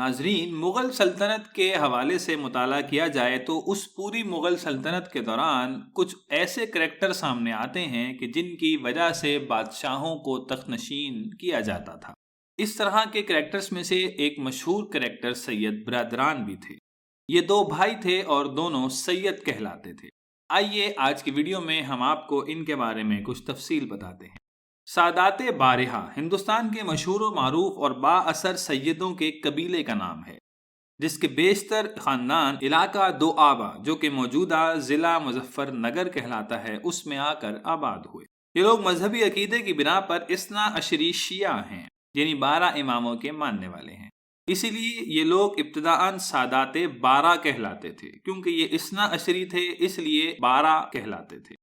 ناظرین، مغل سلطنت کے حوالے سے مطالعہ کیا جائے تو اس پوری مغل سلطنت کے دوران کچھ ایسے کریکٹر سامنے آتے ہیں کہ جن کی وجہ سے بادشاہوں کو تخت نشین کیا جاتا تھا۔ اس طرح کے کریکٹرز میں سے ایک مشہور کریکٹر سید برادران بھی تھے۔ یہ دو بھائی تھے اور دونوں سید کہلاتے تھے۔ آئیے آج کی ویڈیو میں ہم آپ کو ان کے بارے میں کچھ تفصیل بتاتے ہیں۔ سادات بارہا ہندوستان کے مشہور و معروف اور با اثر سیدوں کے قبیلے کا نام ہے، جس کے بیشتر خاندان علاقہ دوآبہ جو کہ موجودہ ضلع مظفر نگر کہلاتا ہے اس میں آ کر آباد ہوئے۔ یہ لوگ مذہبی عقیدے کی بنا پر اثنا عشری شیعہ ہیں، یعنی 12 اماموں کے ماننے والے ہیں۔ اسی لیے یہ لوگ ابتداءً سادات 12 کہلاتے تھے، کیونکہ یہ اثنا عشری تھے اس لیے 12 کہلاتے تھے۔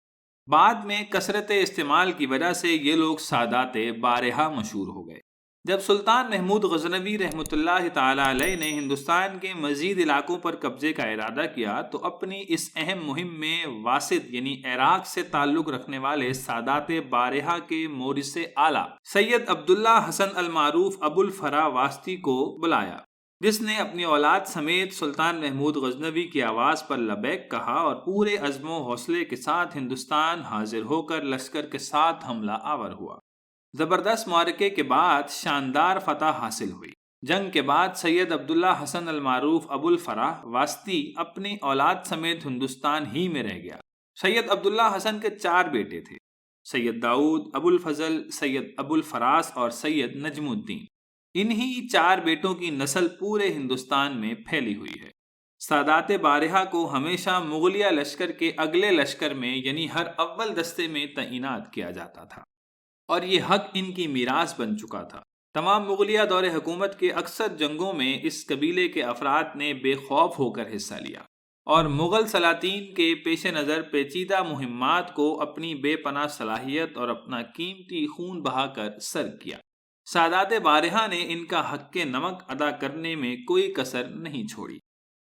بعد میں کثرت استعمال کی وجہ سے یہ لوگ سادات بارہا مشہور ہو گئے۔ جب سلطان محمود غزنوی رحمۃ اللہ تعالی علیہ نے ہندوستان کے مزید علاقوں پر قبضے کا ارادہ کیا تو اپنی اس اہم مہم میں واسط یعنی عراق سے تعلق رکھنے والے سادات بارہا کے مورث اعلیٰ سید عبداللہ حسن المعروف ابو الفرا واسطی کو بلایا، جس نے اپنی اولاد سمیت سلطان محمود غزنوی کی آواز پر لبیک کہا اور پورے عزم و حوصلے کے ساتھ ہندوستان حاضر ہو کر لشکر کے ساتھ حملہ آور ہوا۔ زبردست معرکے کے بعد شاندار فتح حاصل ہوئی۔ جنگ کے بعد سید عبداللہ حسن المعروف ابو الفرا واسطی اپنی اولاد سمیت ہندوستان ہی میں رہ گیا۔ سید عبداللہ حسن کے 4 بیٹے تھے، سید داؤد، ابو الفضل، سید ابو الفراس اور سید نجم الدین۔ انہی 4 بیٹوں کی نسل پورے ہندوستان میں پھیلی ہوئی ہے۔ سادات بارہا کو ہمیشہ مغلیہ لشکر کے اگلے لشکر میں یعنی ہر اول دستے میں تعینات کیا جاتا تھا، اور یہ حق ان کی میراث بن چکا تھا۔ تمام مغلیہ دور حکومت کے اکثر جنگوں میں اس قبیلے کے افراد نے بے خوف ہو کر حصہ لیا اور مغل سلاطین کے پیش نظر پیچیدہ مہمات کو اپنی بے پناہ صلاحیت اور اپنا قیمتی خون بہا کر سر کیا۔ سادات بارہا نے ان کا حق نمک ادا کرنے میں کوئی کسر نہیں چھوڑی۔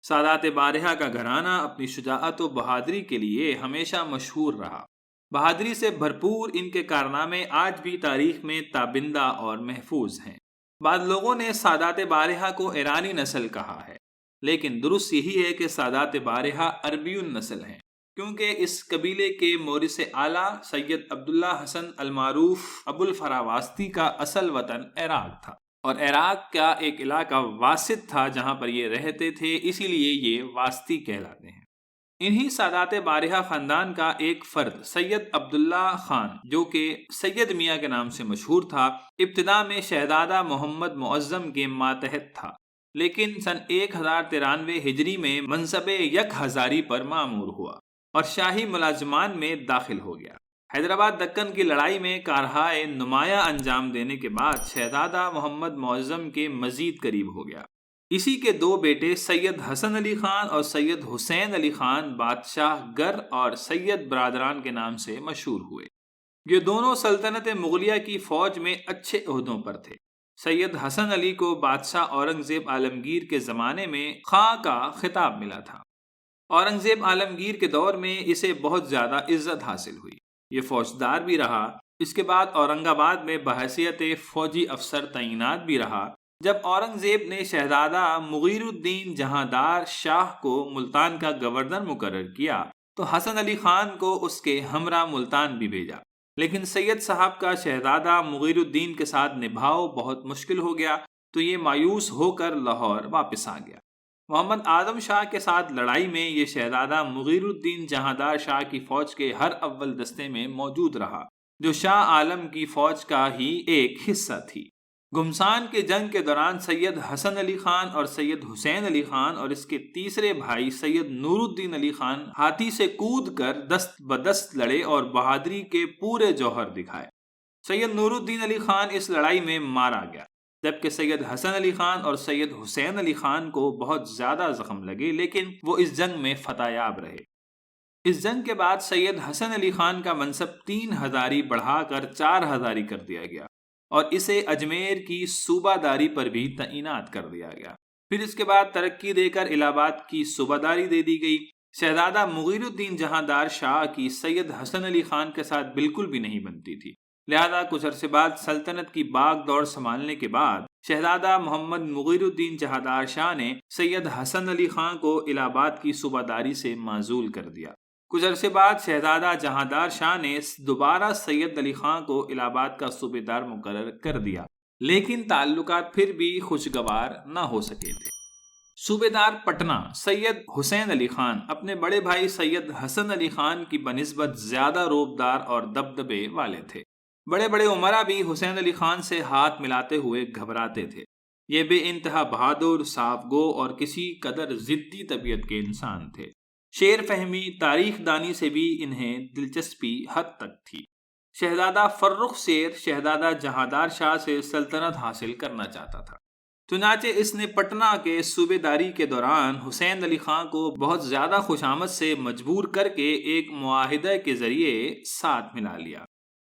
سادات بارہا کا گھرانہ اپنی شجاعت و بہادری کے لیے ہمیشہ مشہور رہا۔ بہادری سے بھرپور ان کے کارنامے آج بھی تاریخ میں تابندہ اور محفوظ ہیں۔ بعض لوگوں نے سادات بارہا کو ایرانی نسل کہا ہے، لیکن درست یہی ہے کہ سادات بارہا عربی النسل ہیں، کیونکہ اس قبیلے کے مورث اعلیٰ سید عبداللہ حسن المعروف ابو الفرا واسطی کا اصل وطن عراق تھا، اور عراق کا ایک علاقہ واسط تھا جہاں پر یہ رہتے تھے، اسی لیے یہ واسطی کہلاتے ہیں۔ انہی سادات بارہا خاندان کا ایک فرد سید عبداللہ خان جو کہ سید میاں کے نام سے مشہور تھا، ابتدا میں شہزادہ محمد معظم کے ماتحت تھا، لیکن سن 1093 ہجری میں منصب یک ہزاری پر مامور ہوا اور شاہی ملازمان میں داخل ہو گیا۔ حیدرآباد دکن کی لڑائی میں کارہائے نمایاں انجام دینے کے بعد شہزادہ محمد معظم کے مزید قریب ہو گیا۔ اسی کے 2 بیٹے سید حسن علی خان اور سید حسین علی خان بادشاہ گر اور سید برادران کے نام سے مشہور ہوئے۔ یہ دونوں سلطنت مغلیہ کی فوج میں اچھے عہدوں پر تھے۔ سید حسن علی کو بادشاہ اورنگزیب عالمگیر کے زمانے میں خاں کا خطاب ملا تھا۔ اورنگزیب عالمگیر کے دور میں اسے بہت زیادہ عزت حاصل ہوئی۔ یہ فوجدار بھی رہا۔ اس کے بعد اورنگ آباد میں بحیثیت فوجی افسر تعینات بھی رہا۔ جب اورنگزیب نے شہزادہ مغیر الدین جہاندار شاہ کو ملتان کا گورنر مقرر کیا تو حسن علی خان کو اس کے ہمراہ ملتان بھی بھیجا، لیکن سید صاحب کا شہزادہ مغیر الدین کے ساتھ نبھاؤ بہت مشکل ہو گیا تو یہ مایوس ہو کر لاہور واپس آ گیا۔ محمد اعظم شاہ کے ساتھ لڑائی میں یہ شہزادہ مغیر الدین جہاندار شاہ کی فوج کے ہر اول دستے میں موجود رہا، جو شاہ عالم کی فوج کا ہی ایک حصہ تھی۔ گھمسان کے جنگ کے دوران سید حسن علی خان اور سید حسین علی خان اور اس کے تیسرے بھائی سید نور الدین علی خان ہاتھی سے کود کر دست بدست لڑے اور بہادری کے پورے جوہر دکھائے۔ سید نور الدین علی خان اس لڑائی میں مارا گیا، جبکہ سید حسن علی خان اور سید حسین علی خان کو بہت زیادہ زخم لگے، لیکن وہ اس جنگ میں فتح یاب رہے۔ اس جنگ کے بعد سید حسن علی خان کا منصب 3 ہزاری بڑھا کر 4 ہزاری کر دیا گیا اور اسے اجمیر کی صوبہ داری پر بھی تعینات کر دیا گیا۔ پھر اس کے بعد ترقی دے کر الہ آباد کی صوبہ داری دے دی گئی۔ شہزادہ مغیر الدین جہاندار شاہ کی سید حسن علی خان کے ساتھ بالکل بھی نہیں بنتی تھی، لہذا کچھ عرصے بعد سلطنت کی باغ دوڑ سنبھالنے کے بعد شہزادہ محمد مغیر الدین جہادار شاہ نے سید حسن علی خان کو الہ آباد کی صوبہ داری سے معزول کر دیا۔ کچھ عرصے بعد شہزادہ جہاندار شاہ نے دوبارہ سید علی خان کو الہ آباد کا صوبے دار مقرر کر دیا، لیکن تعلقات پھر بھی خوشگوار نہ ہو سکے تھے۔ صوبے دار پٹنہ سید حسین علی خان اپنے بڑے بھائی سید حسن علی خان کی بنسبت زیادہ روبدار اور دبدبے والے تھے۔ بڑے بڑے امراء بھی حسین علی خان سے ہاتھ ملاتے ہوئے گھبراتے تھے۔ یہ بے انتہا بہادر، صاف گو اور کسی قدر ضدی طبیعت کے انسان تھے۔ شعر فہمی، تاریخ دانی سے بھی انہیں دلچسپی حد تک تھی۔ شہزادہ فرخ سیر شہزادہ جہاندار شاہ سے سلطنت حاصل کرنا چاہتا تھا، چنانچہ اس نے پٹنہ کے صوبے داری کے دوران حسین علی خان کو بہت زیادہ خوشامد سے مجبور کر کے ایک معاہدہ کے ذریعے ساتھ ملا لیا،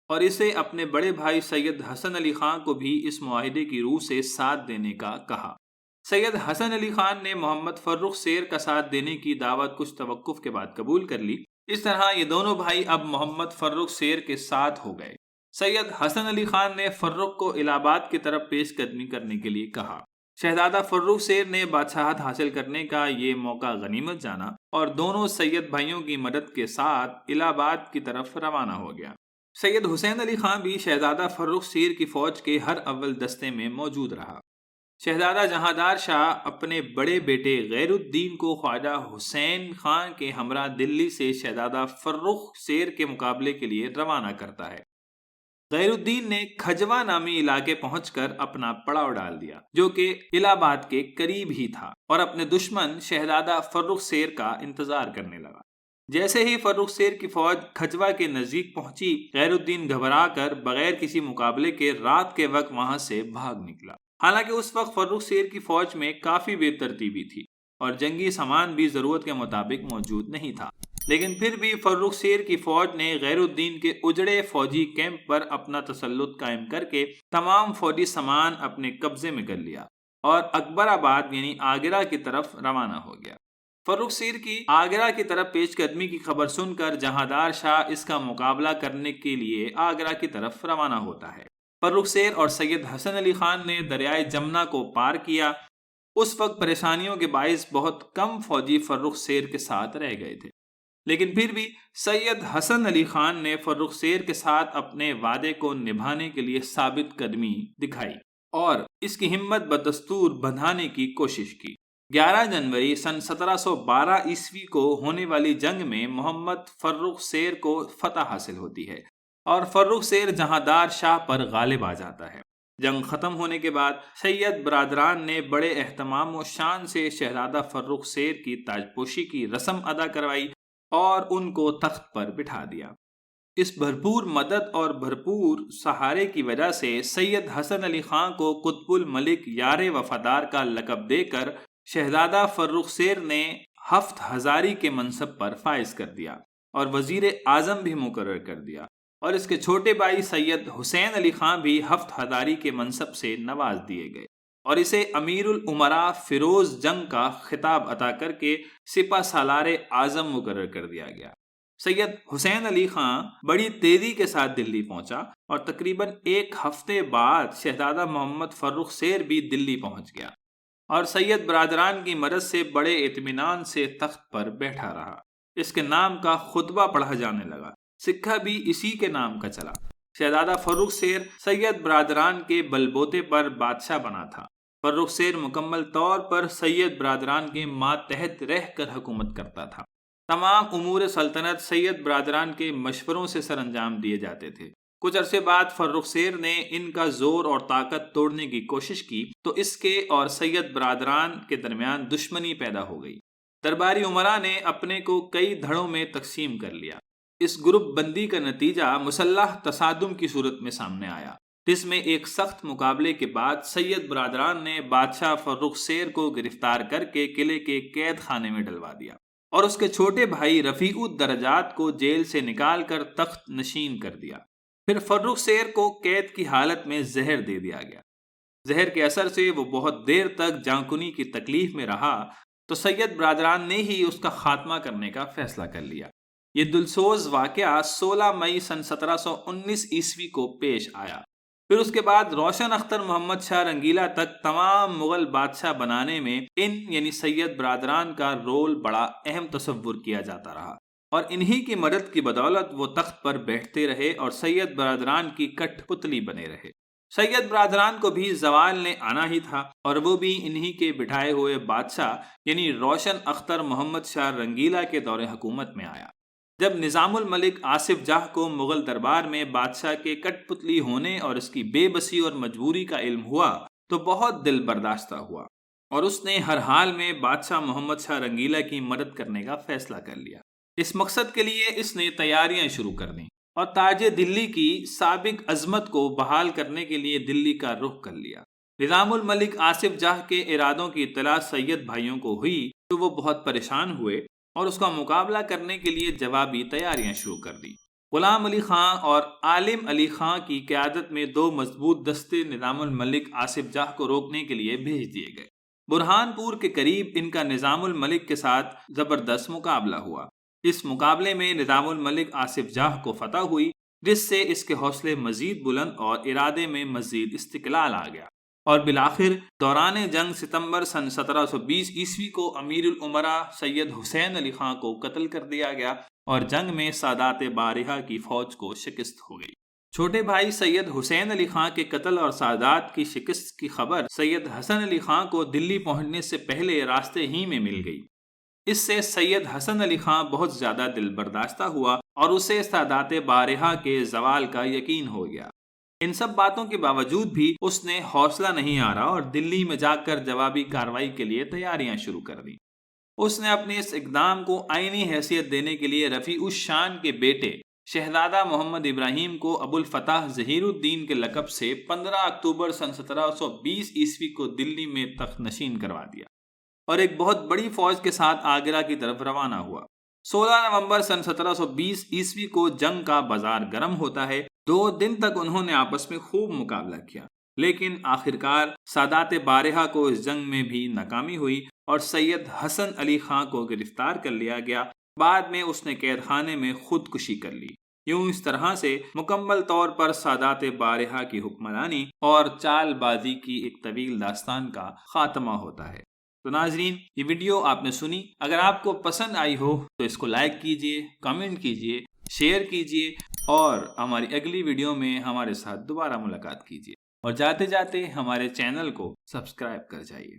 اور اسے اپنے بڑے بھائی سید حسن علی خان کو بھی اس معاہدے کی روح سے ساتھ دینے کا کہا۔ سید حسن علی خان نے محمد فرخ سیر کا ساتھ دینے کی دعوت کچھ توقف کے بعد قبول کر لی۔ اس طرح یہ دونوں بھائی اب محمد فرخ سیر کے ساتھ ہو گئے۔ سید حسن علی خان نے فرخ کو الہ آباد کی طرف پیش قدمی کرنے کے لیے کہا۔ شہزادہ فرخ سیر نے بادشاہت حاصل کرنے کا یہ موقع غنیمت جانا اور دونوں سید بھائیوں کی مدد کے ساتھ الہ آباد کی طرف روانہ ہو گیا۔ سید حسین علی خان بھی شہزادہ فرخ سیر کی فوج کے ہر اول دستے میں موجود رہا۔ شہزادہ جہاندار شاہ اپنے بڑے بیٹے غیر الدین کو خواجہ حسین خان کے ہمراہ دلی سے شہزادہ فرخ سیر کے مقابلے کے لیے روانہ کرتا ہے۔ غیر الدین نے کھجوا نامی علاقے پہنچ کر اپنا پڑاؤ ڈال دیا، جو کہ الہ آباد کے قریب ہی تھا، اور اپنے دشمن شہزادہ فرخ سیر کا انتظار کرنے لگا۔ جیسے ہی فرخ سیر کی فوج کھجوا کے نزدیک پہنچی، غیر الدین گھبرا کر بغیر کسی مقابلے کے رات کے وقت وہاں سے بھاگ نکلا۔ حالانکہ اس وقت فرخ سیر کی فوج میں کافی بے ترتیبی تھی اور جنگی سامان بھی ضرورت کے مطابق موجود نہیں تھا، لیکن پھر بھی فرخ سیر کی فوج نے غیر الدین کے اجڑے فوجی کیمپ پر اپنا تسلط قائم کر کے تمام فوجی سامان اپنے قبضے میں کر لیا اور اکبر آباد یعنی آگرہ کی طرف روانہ ہو گیا۔ فرخ سیر کی آگرہ کی طرف پیش قدمی کی خبر سن کر جہاندار شاہ اس کا مقابلہ کرنے کے لیے آگرہ کی طرف روانہ ہوتا ہے۔ فرخ سیر اور سید حسن علی خان نے دریائے جمنا کو پار کیا۔ اس وقت پریشانیوں کے باعث بہت کم فوجی فرخ سیر کے ساتھ رہ گئے تھے، لیکن پھر بھی سید حسن علی خان نے فرخ سیر کے ساتھ اپنے وعدے کو نبھانے کے لیے ثابت قدمی دکھائی اور اس کی ہمت بدستور بندھانے کی کوشش کی۔ 11 جنوری سن 1712 عیسوی کو ہونے والی جنگ میں محمد فرخ سیر کو فتح حاصل ہوتی ہے اور فرخ سیر جہاندار شاہ پر غالب آ جاتا ہے۔ جنگ ختم ہونے کے بعد سید برادران نے بڑے اہتمام و شان سے شہزادہ فرخ سیر کی تاجپوشی کی رسم ادا کروائی اور ان کو تخت پر بٹھا دیا۔ اس بھرپور مدد اور بھرپور سہارے کی وجہ سے سید حسن علی خان کو قطب الملک یار وفادار کا لقب دے کر شہزادہ فرخ سیر نے ہفت ہزاری کے منصب پر فائز کر دیا اور وزیر اعظم بھی مقرر کر دیا، اور اس کے چھوٹے بھائی سید حسین علی خان بھی ہفت ہزاری کے منصب سے نواز دیے گئے اور اسے امیر الامراء فیروز جنگ کا خطاب عطا کر کے سپہ سالار اعظم مقرر کر دیا گیا۔ سید حسین علی خان بڑی تیزی کے ساتھ دلی پہنچا اور تقریباً ایک ہفتے بعد شہزادہ محمد فرخ سیر بھی دلی پہنچ گیا اور سید برادران کی مدد سے بڑے اطمینان سے تخت پر بیٹھا رہا۔ اس کے نام کا خطبہ پڑھا جانے لگا، سکہ بھی اسی کے نام کا چلا۔ شہزادہ فرخ سیر سید برادران کے بلبوتے پر بادشاہ بنا تھا۔ فرخ سیر مکمل طور پر سید برادران کے ماتحت رہ کر حکومت کرتا تھا۔ تمام امور سلطنت سید برادران کے مشوروں سے سر انجام دیے جاتے تھے۔ کچھ عرصے بعد فرخ سیر نے ان کا زور اور طاقت توڑنے کی کوشش کی تو اس کے اور سید برادران کے درمیان دشمنی پیدا ہو گئی۔ درباری امراء نے اپنے کو کئی دھڑوں میں تقسیم کر لیا۔ اس گروپ بندی کا نتیجہ مسلح تصادم کی صورت میں سامنے آیا، جس میں ایک سخت مقابلے کے بعد سید برادران نے بادشاہ فرخ سیر کو گرفتار کر کے قلعے کے قید خانے میں ڈلوا دیا اور اس کے چھوٹے بھائی رفیع الدرجات کو جیل سے نکال کر تخت نشین کر دیا۔ پھر فرخ سیر کو قید کی حالت میں زہر دے دیا گیا۔ زہر کے اثر سے وہ بہت دیر تک جانکنی کی تکلیف میں رہا تو سید برادران نے ہی اس کا خاتمہ کرنے کا فیصلہ کر لیا۔ یہ دلسوز واقعہ 16 مئی سن 1719 عیسوی کو پیش آیا۔ پھر اس کے بعد روشن اختر محمد شاہ رنگیلا تک تمام مغل بادشاہ بنانے میں ان یعنی سید برادران کا رول بڑا اہم تصور کیا جاتا رہا، اور انہی کی مدد کی بدولت وہ تخت پر بیٹھتے رہے اور سید برادران کی کٹھ پتلی بنے رہے۔ سید برادران کو بھی زوال نے آنا ہی تھا، اور وہ بھی انہی کے بٹھائے ہوئے بادشاہ یعنی روشن اختر محمد شاہ رنگیلا کے دور حکومت میں آیا۔ جب نظام الملک آصف جاہ کو مغل دربار میں بادشاہ کے کٹ پتلی ہونے اور اس کی بے بسی اور مجبوری کا علم ہوا تو بہت دل برداشتہ ہوا، اور اس نے ہر حال میں بادشاہ محمد شاہ رنگیلا کی مدد کرنے کا فیصلہ کر لیا۔ اس مقصد کے لیے اس نے تیاریاں شروع کر دیں اور تاج دلی کی سابق عظمت کو بحال کرنے کے لیے دلی کا رخ کر لیا۔ نظام الملک آصف جاہ کے ارادوں کی اطلاع سید بھائیوں کو ہوئی تو وہ بہت پریشان ہوئے اور اس کا مقابلہ کرنے کے لیے جوابی تیاریاں شروع کر دی۔ غلام علی خان اور عالم علی خان کی قیادت میں 2 مضبوط دستے نظام الملک آصف جاہ کو روکنے کے لیے بھیج دیے گئے۔ برہان پور کے قریب ان کا نظام الملک کے ساتھ زبردست مقابلہ ہوا۔ اس مقابلے میں نظام الملک آصف جاہ کو فتح ہوئی، جس سے اس کے حوصلے مزید بلند اور ارادے میں مزید استقلال آ گیا، اور بالآخر دوران جنگ ستمبر سن 1720 عیسوی کو امیر الامراء سید حسین علی خان کو قتل کر دیا گیا اور جنگ میں سادات بارہا کی فوج کو شکست ہو گئی۔ چھوٹے بھائی سید حسین علی خان کے قتل اور سادات کی شکست کی خبر سید حسن علی خان کو دلی پہنچنے سے پہلے راستے ہی میں مل گئی۔ اس سے سید حسن علی خان بہت زیادہ دل برداشتہ ہوا اور اسے سادات بارہا کے زوال کا یقین ہو گیا۔ ان سب باتوں کے باوجود بھی اس نے حوصلہ نہیں ہارا اور دلی میں جا کر جوابی کارروائی کے لیے تیاریاں شروع کر دیں۔ اس نے اپنے اس اقدام کو آئینی حیثیت دینے کے لیے رفیع الشان کے بیٹے شہزادہ محمد ابراہیم کو ابو الفتح ظہیر الدین کے لقب سے 15 اکتوبر سن 1720 عیسوی کو دلی میں تخت نشین کروا دیا اور ایک بہت بڑی فوج کے ساتھ آگرہ کی طرف روانہ ہوا۔ 16 نومبر سن 1720 عیسوی کو جنگ کا بازار گرم ہوتا ہے۔ 2 دن تک انہوں نے آپس میں خوب مقابلہ کیا، لیکن آخرکار سادات بارہا کو اس جنگ میں بھی ناکامی ہوئی اور سید حسن علی خان کو گرفتار کر لیا گیا۔ بعد میں اس نے قید خانے میں خودکشی کر لی۔ یوں اس طرح سے مکمل طور پر سادات بارہا کی حکمرانی اور چال بازی کی ایک طویل داستان کا خاتمہ ہوتا ہے۔ تو ناظرین، یہ ویڈیو آپ نے سنی، اگر آپ کو پسند آئی ہو تو اس کو لائک کیجئے، کمنٹ کیجئے، شیئر کیجئے اور ہماری اگلی ویڈیو میں ہمارے ساتھ دوبارہ ملاقات کیجئے، اور جاتے جاتے ہمارے چینل کو سبسکرائب کر جائیے۔